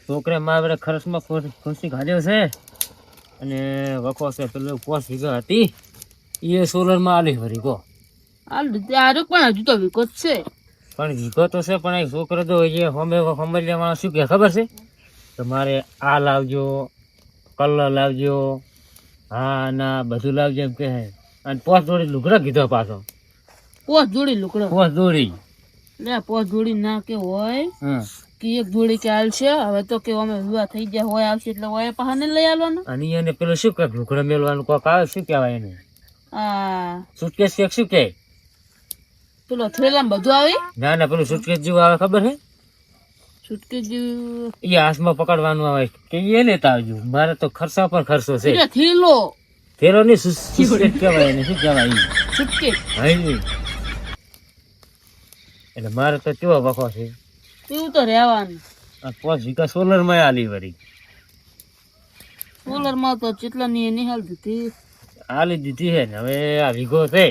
છોકરા મારે ખર્ચમાં ખુશી કાઢ્યો છે અને વખો છે પેલો 5 વીઘા હતી એ સોલરમાં આલી ભરી કહો પણ હજુ તો વિકો જ છે. પણ વીઘો તો છે પણ એક છોકરો તો એ સમજ્યા માણસ શું કે ખબર છે તો મારે આ લાવજો કલર લાવજો હા ના બધું લાવજો એમ કહે અને 5 જોડી લુગડા કીધો પાછો 5 જોડી લુકડો 5 જોડી લે 5 જોડી ના કે હોય હા કે એક જોડી કે આવશે હવે તો કે અમે વિવાહ થઈ જાય હોય આવશે એટલે હોય પાહને લઈ આવવાનો. અને એને પેલો શું કે લુગડા મેળવાનું કોક આવે શું કહેવાય એને આ સુટકેસ કે શું કે પેલો થેલામાં બધું આવે ના ના પેલું સુટકેસ જેવું આવે ખબર છે છૂટકે જેવું એ હાથમાં પકડવાનું આવે કે એ લેતા આવજો મારે તો ખર્ચા પર ખર્ચો છે એટલે થેલો ફેરો ની સુટકેસ કહેવાય એને શું કહેવાય છૂટકે હા એટલે મારે તો કેવો વખો છે એવું તો રહેવાનું. આ 5 વીઘા સોલર માં આલી વળી સોલર માં તો જેટલા ની નિહાલ દીધી આલી દીધી છે ને હવે આ વીઘો છે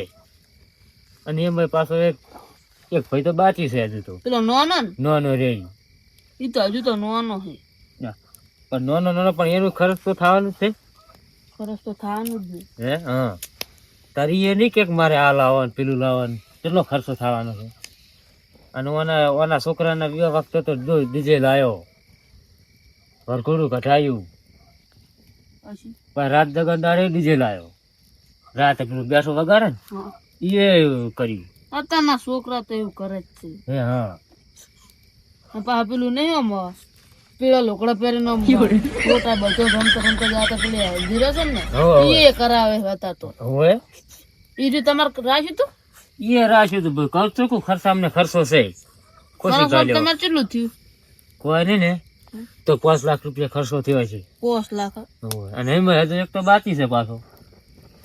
અને એમાં પાછો એક ભાઈ તો બાકી છે હજુ તો પેલો નાનો ને નાનો રે ઈ તો હજુ તો નાનો છે પણ નાનો પણ એનું ખર્ચ તો થવાનું જ છે ખર્ચ તો થવાનું જ નહીં. હે હા તારી એ નહીં કે મારે આ લાવવાનું પેલું લાવવાનું કેટલો ખર્ચો થવાનો છે અને ઓના છોકરાના વિવાહ વખતે તો જો ડીજે લાયો વરઘોડું કઢાયું પછી પણ રાત દગનદારે ડીજે લાયો રાતે પેલું બેસો વગાડે ને હા એ કર્યું અત્યારના છોકરા તો એવું કરે જ છે. હે હા અને પાછા પેલું નહીં આમ પીળા લોકડા પહેરીને આમ ફોટા બધો રમતો જાતા પેલી હલ્દી છે ને એ કરાવે હતા તો હોય એ રીતે તમારે રાખ્યું તું એ રાખ્યું હતું ભાઈ ખર્ચો કો ખર્ચા અમને ખર્ચો છે ખુશી કાઢ્યો તમારે કેટલું થયું કોઈ નહીં ને તો 5 લાખ રૂપિયા ખર્ચો થયો છે 5 લાખ હોય. અને એમાં હજુ એક તો બાકી છે પાછો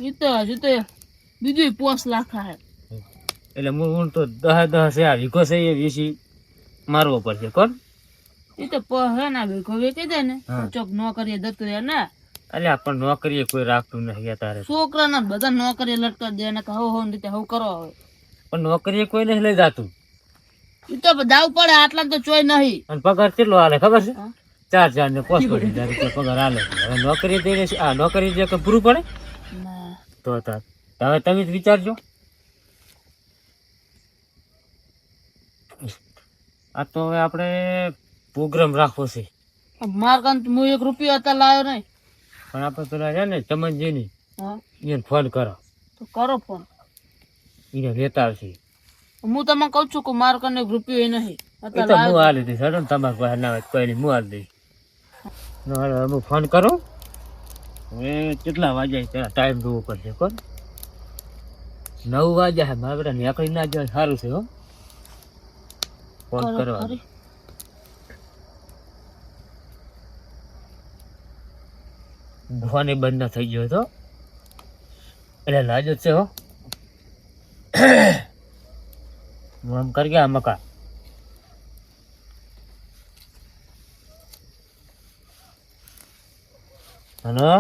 એ તો હજુ તો બીજું 5 લાખ થાય એટલે હું તો 10 છે આ વીઘો છે એ વીસી મારવો પડશે કોણ એ તો હે ના ભેગો વેચી દે ને ચોક નોકરીએ જતું રહે ને એટલે પણ નોકરીએ કોઈ રાખતું નથી અત્યારે છોકરાના બધા નોકરીએ લટકા દે ને હવ હવ રીતે હવ કરો હવે પણ નોકરીએ કોઈ નથી લઈ જતું એ તો દાવ પડે આટલા તો ચોય નહીં. અને પગાર કેટલો હાલે ખબર છે 4 ને 5 રૂપિયા પગાર હાલે હવે નોકરી દઈને આ નોકરી જે કે પૂરું પડે ના તો હવે તમે જ વિચારજો આ તો હવે આપણે પ્રોગ્રામ રાખવો છે માર કાન હું 1 રૂપિયો હતા લાવ્યો નહીં. પણ આપણે પેલા છે ને ચમનજીની હા એને ફોન કરો તો કરો ફોન. એને લેતા આવશે હું તમને કહું છું કે માર કાન 1 રૂપિયો એ નહીં એ તો હું હાલી દઈશ હેડો ને તમારે પાસે ના હોય કોઈ નહીં હું હાલી દઈશ હું ફોન કરો હવે કેટલા વાગ્યા પેલા ટાઈમ જોવો પડશે કોણ 9 વાગ્યા મારે બેટા નીકળી ના જાય સારું છે હો ફોન કરવા ફોન એ બંધ ના થઈ ગયો હતો એટલે લાજો છે હો હું આમ કરી ગયા મકા હલો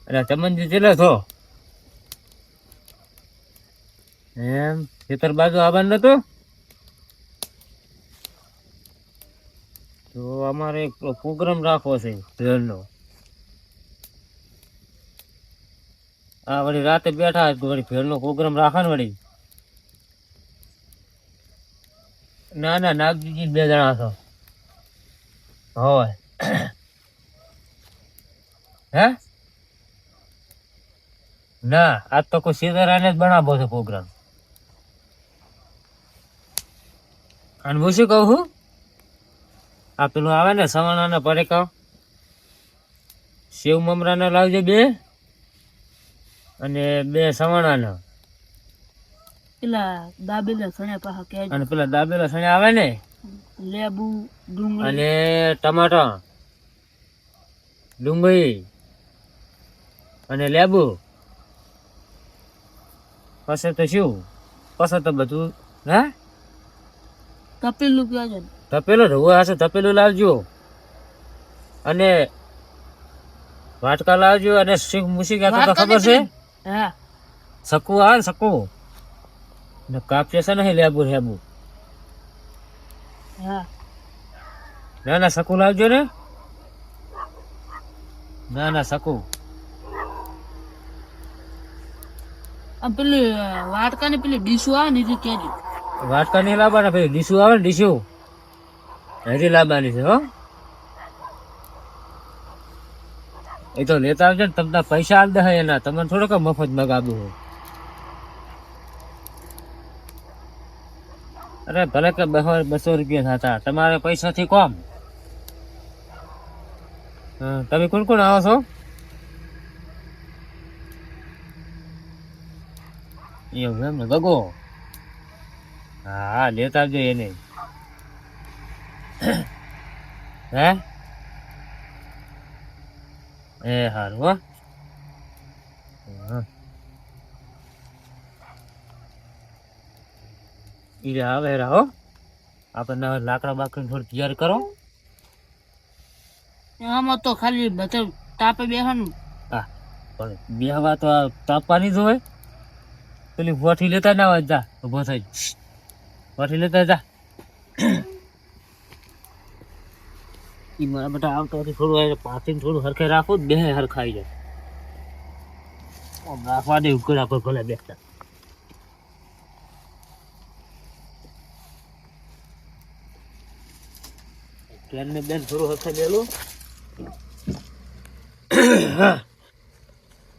એટલે ચમનજી ચેલા છો એમ ખેતર બાજુ આવવાનું નતું તો અમારે એક પ્રોગ્રામ રાખવો છે ભેળનો આ વળી રાતે બેઠા વળી ભેળનો પ્રોગ્રામ રાખવાનો વળી ના ના નાગજીજી 2 જણા છો હોય હે ના આજ તો કોઈ સીધારાને જ બનાવો છે પ્રોગ્રામ અને હું શું કહું છું આ પેલું આવે ને સવાણાના પરેકા સેવ મમરાના લાવજો 2 અને 2 સવાણાના પેલા દાબેલા સણે પાછા કે અને પેલા દાબેલા સણ્યા આવે ને લેબુ ડુંગળી અને ટમાટા ડુંગળી અને લેબુ પછી તો શું પછી તો બધું હા તપેલું કહેજો ને તપેલો રવો હશે તપેલું લાવજો અને વાટકા લાવજો અને શીખ મુસી તો ખબર છે હા સકુ આવે ને સકુ ને કાપ્યા છે ને લેબુ લેબુ હા ના ના શકુ લાવજો ને. ના ના શકુ. આ પેલી વાટકાની પેલી ડીશું આવે ને એ કેજો. વાટકા નહીં લાવવાના, ભાઈ ડીશું આવે ને ડીશું હજી લાવવાની છે હો. એ તો લેતા આવજો ને, તમને પૈસા આલ દે એના, તમને થોડોક મફત મગાવું હોય. અરે ભલે કે 200 રૂપિયા થતા, તમારે પૈસાથી કોમ. હા, તમે કોણ કોણ આવો છો? એવું એમ ને, ગગો. હા લેતા આવજો એને. હે એ હારું હો. ઈ આવે હો. આપણે લાકડા બાકડી થોડી તૈયાર કરો. આમાં તો ખાલી બધે તાપે બેહવાનું. હા પણ બેહવા તો તાપવાની જ હોય. પેલી વઠી લેતા ના હોય, જા ઉભો થઈ વઠી લેતા જા. ઈ મારા બેટા આવતો થોડું પાછી થોડું હરખે રાખો, બે હરખાઈ જાય. આમ રાખવા દે ઉકળા પર ભલે બેસતા. ટ્રેન ને બેન થોડું હરખે મેલું.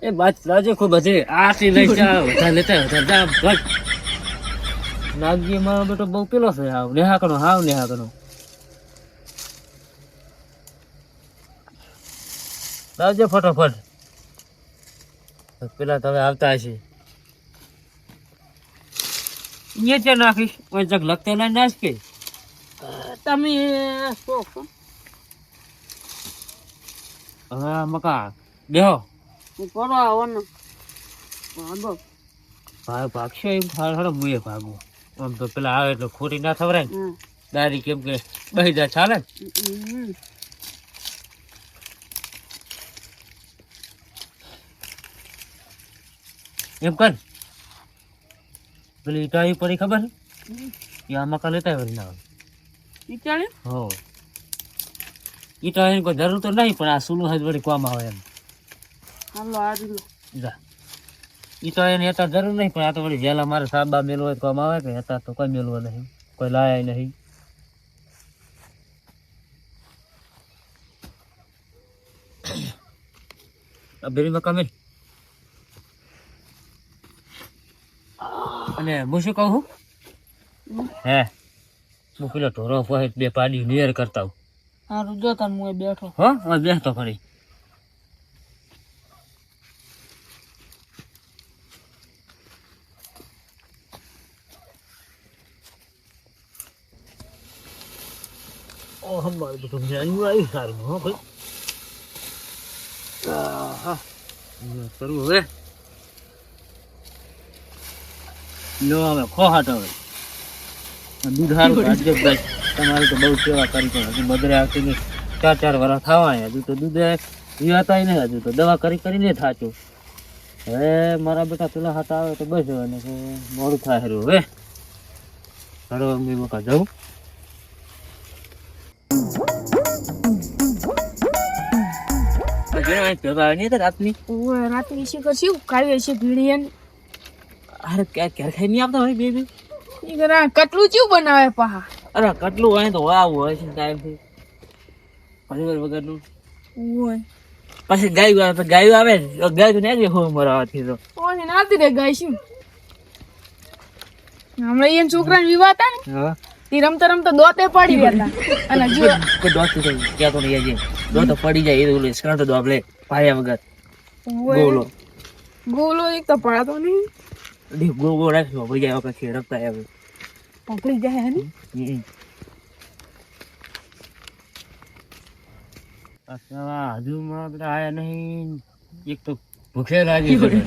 એ બાત લાજે ખૂબ હજી આથી લઈ જા વધારે લેતા વધારે જા ભટ. નાગજી મારો બેટો બહુ પેલો છે, હાવ નેહાકણો, હાવ નેહાકણો. લાવજો ફટોફટ. પેલા તમે આવતા હશે. અહીંયા ત્યાં નાખીશ કોઈ જગ લગતે ના નાખ કે તમે હવે મકા બેહો. કરો આવવાનો ભાગો. ભાગશો એમ હાડો મુએ ભાગું. આમ તો પેલા આવે એટલે ખોટી ના થવરાય ને. દારી કેમ કે બહી જા ચાલે ને. એમ કર પેલી ઈટાળી પડી ખબર છે એ આ મકા લેતા વળી ના ઈટાળી. હો ઈટાળીની કોઈ જરૂર તો નહીં, પણ આ સુલું હજ વળી કામ આવે એમ. હાલો આ દીધો જા ઈટાળીની હતા જરૂર નહીં, પણ આ તો વળી જેલા મારે સાબા મેલવો હોય તો કામ આવે કે હતા તો કોઈ મેલવો નહીં, કોઈ લાયા નહીં. બેરી મકા મેલ. અને હું શું કહું હે, હું પેલો ઢોરો હોય બે પાડી નિયર કરતા હું. હારું જો તાર હું બેઠો. હો બેસતો ફરી. ઓહ મારું બધું જાણ્યું આવ્યું સારું હો ભાઈ. કરવું હવે લો હવે ખોહાટ હવે દૂધ સારું કાઢજો ભાઈ. તમારે તો બહુ સેવા કરી, પણ હજુ મદરે આવતી નહીં. 4 વર્ષ થવા હજુ તો દૂધ પીવાતા નહીં, હજુ તો દવા કરી કરીને થાચું. હવે મારા બેટા પેલા હાથ આવે તો બસ અને મોડું થાય હારું. હવે હારો અમે મકા જાઉં. રાતની રાતે શું કરશું? કાઢી હશે ભીડી. અરે ક્યાં ખાઈ નહીં આવતા હોય બેબી. કટલું ચેવું બનાવે પહા? અરે કટલું હોય તો આવું હોય છે ટાઈમથી પરિવાર વગરનું. પછી ગાયું આવે ને ગાય તો નહીં હોય મરાવાથી તો નાતી રે ગાય શું હમણાં એ છોકરાને વિવાહ હતા ને તે રમતા રમતા દોતે પડી ગયા અને જો દોત તો ક્યાં તો નહીં જાય દોત પડી જાય એ ઓલે સ્કર્ટ તો આપણે પાયા વગર ગોલો એક તો પડાતો નહીં. ગોળ ગોળ રાખ્યો ભાઈ જાય વખત રખતા આવે પકડી જાય હે ને. હજુ મારા બધા આયા નહીં. એક તો ભૂખે લાગી પડે.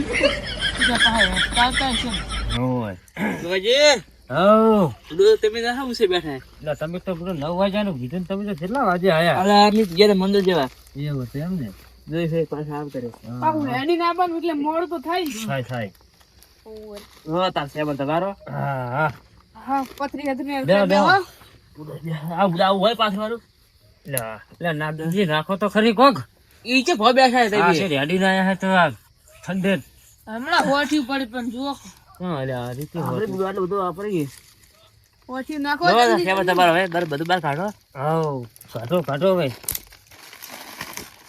તમે તમે તો 9 વાગ્યાનું કીધું, તમે તો કેટલા વાગે આયા? મંદિર જેવા એવું હતું એમ ને. પાછા આવતા રે હેડી ના બન એટલે મોડ તો થાય થાય. તાર સેવન તમારો. હા હા પથરી હદને હોય પાછળ વાળું એટલે નાગજી નાખો તો ખરી કોક ઈ છે ભો બેઠા છે આ તે છે રેડી ના આયા તો આ ઠંડે હમણાં હોઠી પડી પણ જુઓ હા એટલે આ રીતે આપણે બધું આટલું બધું વાપરીએ હોઠી નાખો બરાબર જલ્દી, છે જલ્દી. તમારે હવે બધું બહાર કાઢો આવ કાઢો ભાઈ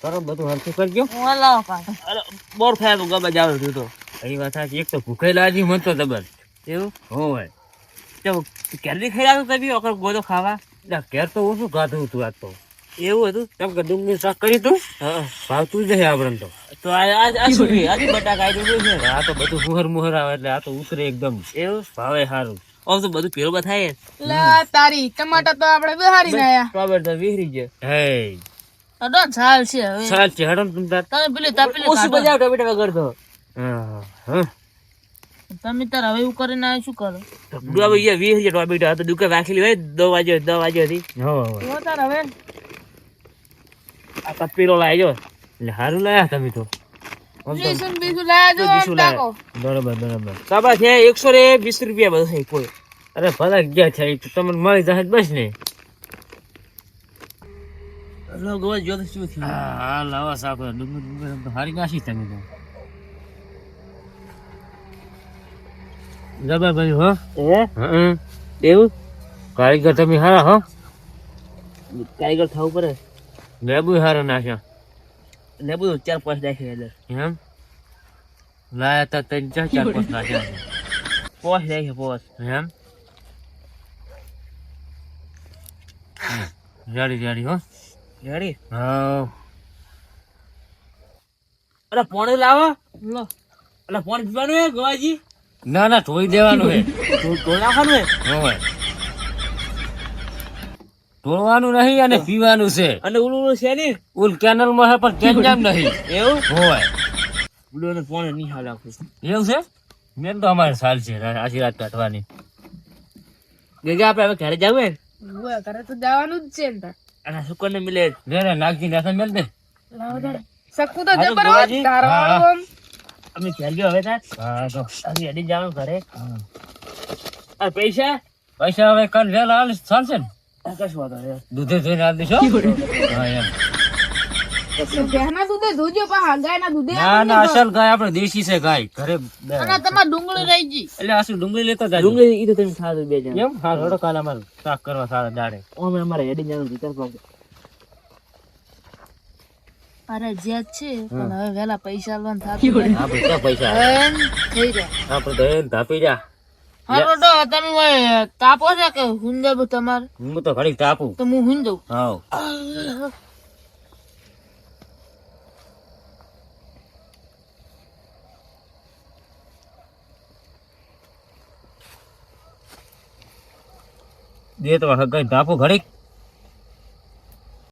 કરો બધું હરખું કરજો હું લાવો કાઢો. અરે બોર થાય તો ગમે જાવ છું તો એ વાત સાચી એક તો ભૂખે લાજી મન તો દબર એવું હોય તો કેરી ખાઈ આવ્યો કભી ઓકર ગોદો ખાવા એટલે ઘેર તો ઓછું ખાધું હતું આજ તો એવું હતું કેમ કે ડુંગળી શાક કરી તું હા ભાવતું જ નહીં આપણે તો તો આ શું છે આજે બટાકા આવી ગયું છે આ તો બધું મુહર આવે એટલે આ તો ઉતરે એકદમ એવું ભાવે સારું આમ તો બધું પેલો બથાય લે તારી ટમાટર તો આપણે બહારી આયા ટોમેટો તો વિહરી જાય હે અડો ઝાલ છે હવે સાલ છે હડમ તમે તાર તમે પેલી તપેલી ઓછું કાઢો. બજાવ ટોમેટો વગર તો હા હા તમે તાર હવે એવું કરીને આવ્યા શું કરો હવે અહીંયા વિહરી જાય ટોમેટો આ તો દુકાન રાખેલી હોય 10 વાગે હતી હો જો તાર હવે આ કપીરો લાવ્યો એટલે સારું લાયા તમે તો બીસું ને બીસું લાયા જો બીસું આમ તાકો. બરાબર સાબા છે 120 રૂપિયા બધું થાય કોઈ અરે ભલા ગયા છે એ તો તમને મળી જાય બસ ને લોકો જો તો શું થયું હા લાવા સાપ ડુંગર તો હારી નાખી તમે તો જબર ભાઈ હો હા એવું કારીગર તમે હારા હો કારીગર થવું પડે લેબુ હારા નાખ્યા ને બધું 4-5 નાખી અંદર એમ લાયા તા ત્રણ ચાર પાંચ નાખ્યા પોસ નાખી પોસ એમ જાડી હો રેડી હા અરે પોણે લાવો લો અરે પોણે પીવાનું હે ગવાજી ના ધોઈ દેવાનું હે તો નાખવાનું હે હોય ધોવાનું નહીં અને પીવાનું છે અને ઓલું છે ને ઉલ કેનલ માં હે પણ કેમ નહીં એવું હોય ઓલું ને પોણે નહીં હાલ આખું એવું છે મેં તો અમારે સાલ છે આછી રાત કાઢવાની ગેગા આપણે હવે ઘરે જાવ હે હવે ઘરે તો જવાનું જ છે ને તાર. અને સુકર ને મિલે રે નાગજી નાખે મેલ દે લાવો તાર. શકું તો હા તો જબર હોય, ગોવાજી. ધારવાળું આમ. અમે ઘેર ગયો હવે તાર હા તો અમે એડી જવાનું ઘરે આ પૈસા પૈસા હવે કાલ વેલા હાલ ચાલશે ને આ કશું વાંધો નહીં દૂધે ધોઈને આલ દેશો હા એમ ભેંસના દૂધે ધોજો પાછા ગાયના દૂધે ના અસલ ગાય આપણે દેશી છે ગાય ઘરે અને તમાર ડુંગળી રહી ગઈ એટલે આ શું ડુંગળી લેતો જાય ડુંગળી ઈ તો તમે ખાધું બે જણ એમ હા થોડો કાલ અમારે શાક કરવા સારા દાડે અમે અમારે એડી જવાનું વિચાર પાડો અરે જે છે પણ હવે વેલા પૈસા લોન થાતું હોય. આપણે ક્યાં પૈસા એમ થઈ રહ્યા આપણે તો એને ધાપી જા હાલો તો તમે ઓય તાપો છે કે હુંજે તમારે હું તો ઘડીક તાપું તો હું હુંજ જઉં હાવ દે તો હગાઈ તાપું ઘડીક